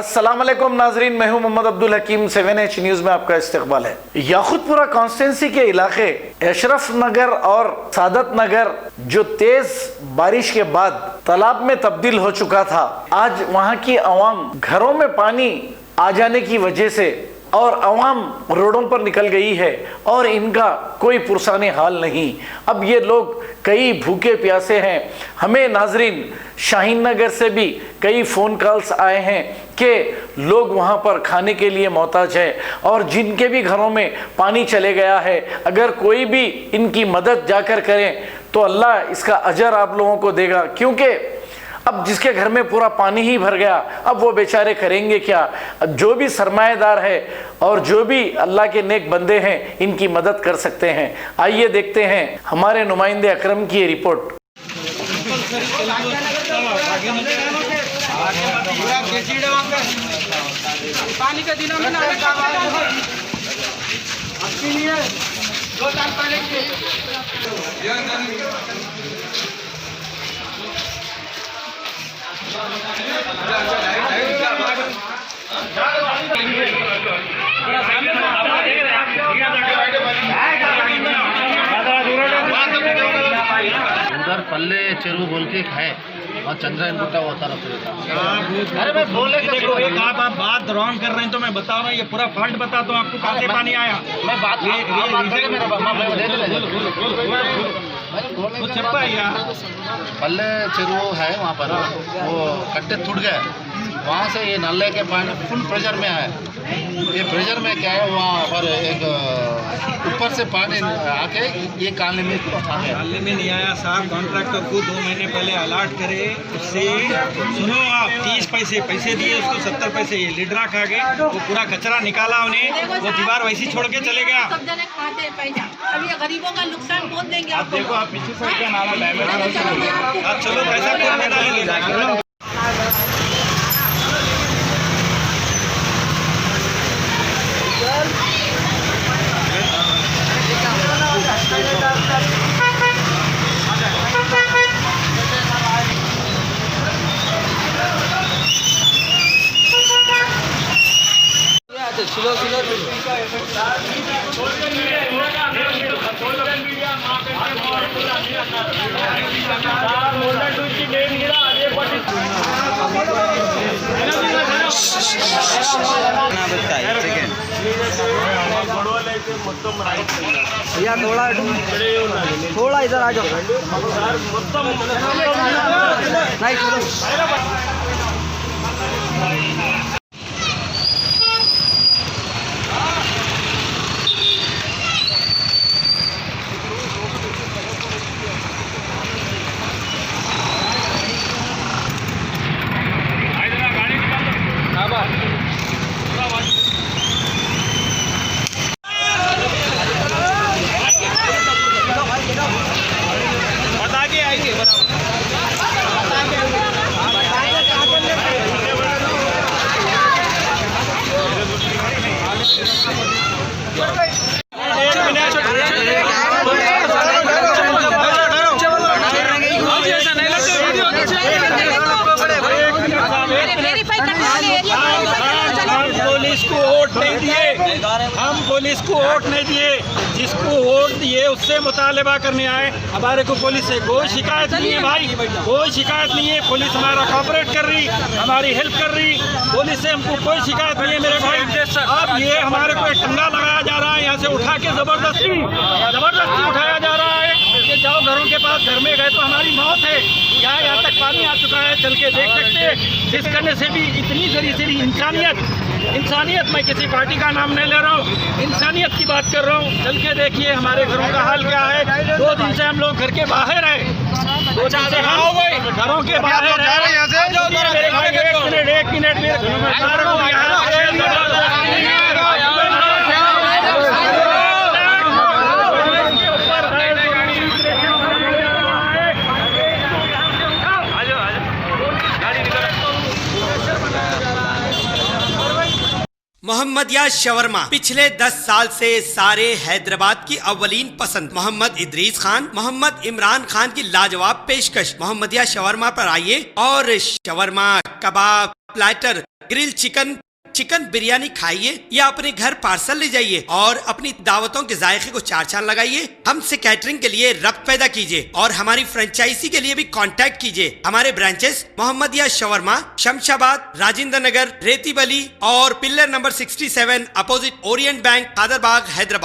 अस्सलाम वालेकुम नाजरीन, मैं हूं मोहम्मद अब्दुल हकीम। 7H न्यूज में आपका इस्तकबाल है। याकुतपुरा कॉन्स्टिट्यूंसी के इलाके अशरफ नगर और सादत नगर जो तेज बारिश के बाद तालाब में तब्दील हो चुका था, आज वहां की आवाम घरों में पानी आ जाने की वजह से और अवाम रोडों पर निकल गई है और इनका कोई पुरसाने हाल नहीं। अब ये लोग कई भूखे प्यासे हैं। हमें नाजरीन शाहीन नगर से भी कई फ़ोन कॉल्स आए हैं कि लोग वहाँ पर खाने के लिए मोहताज है और जिनके भी घरों में पानी चले गया है, अगर कोई भी इनकी मदद जाकर करें तो अल्लाह इसका अजर आप लोगों को देगा। क्योंकि अब जिसके घर में पूरा पानी ही भर गया, अब वो बेचारे करेंगे क्या। जो भी सरमाएदार है और जो भी अल्लाह के नेक बंदे हैं इनकी मदद कर सकते हैं। आइए देखते हैं हमारे नुमाइंदे अकरम की ये रिपोर्ट। पानी के दिनों में उधर पल्ले चेरू बोल के है और चंद्रयान गुट्टा होता रहता। अरे मैं बोले देखो, एक आप बात रॉन्ग कर रहे हैं तो मैं बता रहा हूँ, ये पूरा फॉल्ट बताता हूँ आपको कहाँ से पानी आया। मैं बात तो चप्पा यार पल्ले चेरू है वहाँ पर, वो कट्टे टूट गए, वहाँ से ये नाले के पानी फुल प्रेशर में आया। ये प्रेशर में क्या है, वहाँ पर एक ऊपर से पानी आके ये काले में आ गया। नाले में नहीं आया साहब, कॉन्ट्रैक्टर को 2 महीने पहले अलर्ट करे। उससे सुनो आप, 30 पैसे दिए उसको, 70 पैसे ये लीडरा खा गए। वो पूरा कचरा निकाला उन्हें, वो दीवार वैसी छोड़ के चले गया। अभी गरीबों का नुकसान बहुत देंगे। आप देखो, आप पीछे से क्या नाला डैमेज, आप चलो पैसा कौन देना है ले जाके। भैया थोड़ा इधर आ जाओ। बता के आएंगे पुलिस को वोट नहीं दिए, हम पुलिस को वोट नहीं दिए। जिसको वोट दिए उससे मुतालबा करने आए। हमारे को पुलिस से कोई शिकायत नहीं है भाई, कोई शिकायत नहीं है। पुलिस हमारा कॉपरेट कर रही, हमारी हेल्प कर रही, पुलिस से हमको कोई शिकायत नहीं है मेरे भाई। अब ये हमारे को एक टंगा लगाया जा रहा है, यहाँ से उठा के जबरदस्ती उठाया जा रहा है कि जाओ घरों के पास, घर में गए तो हमारी मौत है। यहाँ तक पानी आ चुका है, चल के देख सकते हैं। जिस करने से भी इतनी जरी इंसानियत, मैं किसी पार्टी का नाम नहीं ले रहा हूँ, इंसानियत की बात कर रहा हूँ। चल के देखिए हमारे घरों का हाल क्या है। 2 दिन से हम लोग घर के बाहर हैं, 2 दिन से हम घरों के बाहर हैं। एक मिनट मोहम्मदिया शवरमा पिछले 10 साल से सारे हैदराबाद की अव्वलीन पसंद मोहम्मद इदरीस खान, मोहम्मद इमरान खान की लाजवाब पेशकश। मोहम्मदिया शवरमा पर आइए और shawarma, kebab, platter, grill chicken, chicken biryani खाइए या अपने घर पार्सल ले जाइए और अपनी दावतों के जायके को चार चांद लगाइए। हमसे कैटरिंग के लिए रब्त पैदा कीजिए और हमारी फ्रेंचाइजी के लिए भी कांटेक्ट कीजिए। हमारे ब्रांचेस मोहम्मदिया शवरमा, शमशाबाद, राजेंद्र नगर, रेती बली और pillar number 67 opposite Orient bank, Kadarbagh, Hyderabad.